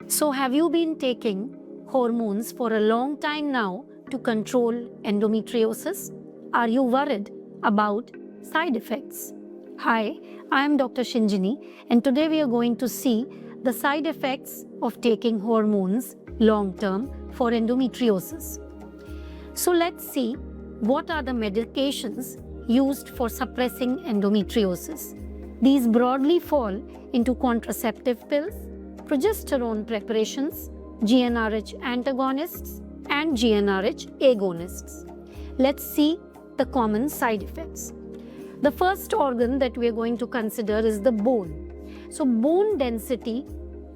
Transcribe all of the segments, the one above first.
So have you been taking hormones for a long time now to control endometriosis? Are you worried about side effects? Hi, I am Dr. Shinjini, and today we are going to see the side effects of taking hormones long term for endometriosis. So let's see what are the medications used for suppressing endometriosis. These broadly fall into contraceptive pills, progesterone preparations, GnRH antagonists, and GnRH agonists. Let's see the common side effects. The first organ that we are going to consider is the bone. So bone density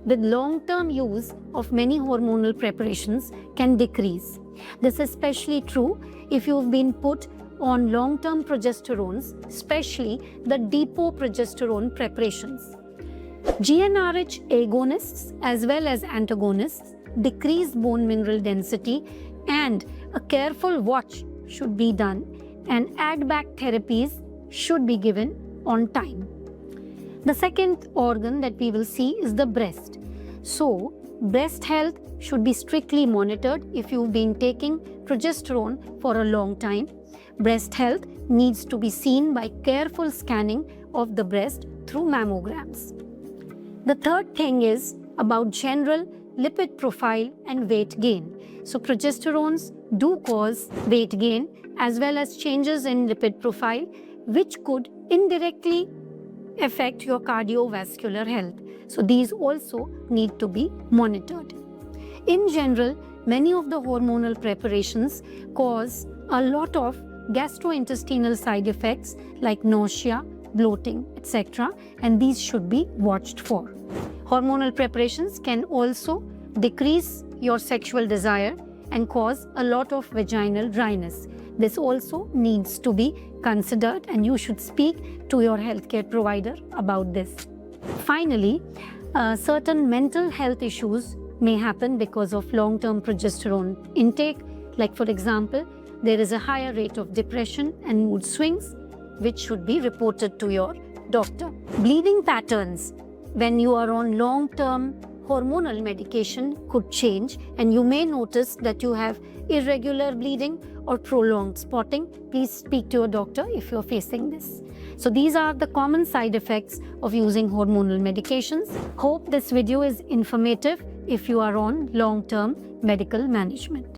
with long-term use of many hormonal preparations can decrease. This is especially true if you've been put on long-term progesterones, especially the depo-progesterone preparations. GnRH agonists as well as antagonists decrease bone mineral density, and a careful watch should be done, and add-back therapies should be given on time. The second organ that we will see is the breast. So, breast health should be strictly monitored if you've been taking progesterone for a long time. Breast health needs to be seen by careful scanning of the breast through mammograms. The third thing is about general lipid profile and weight gain. So progesterones do cause weight gain as well as changes in lipid profile, which could indirectly affect your cardiovascular health. So these also need to be monitored. In general, many of the hormonal preparations cause a lot of gastrointestinal side effects like nausea, bloating, etc., and these should be watched for. Hormonal preparations can also decrease your sexual desire and cause a lot of vaginal dryness. This also needs to be considered, and you should speak to your healthcare provider about this. Finally, certain mental health issues may happen because of long-term progesterone intake. Like for example, there is a higher rate of depression and mood swings, which should be reported to your doctor. Bleeding patterns when you are on long-term hormonal medication could change, and you may notice that you have irregular bleeding or prolonged spotting. Please speak to your doctor if you're facing this. So these are the common side effects of using hormonal medications. Hope this video is informative if you are on long-term medical management.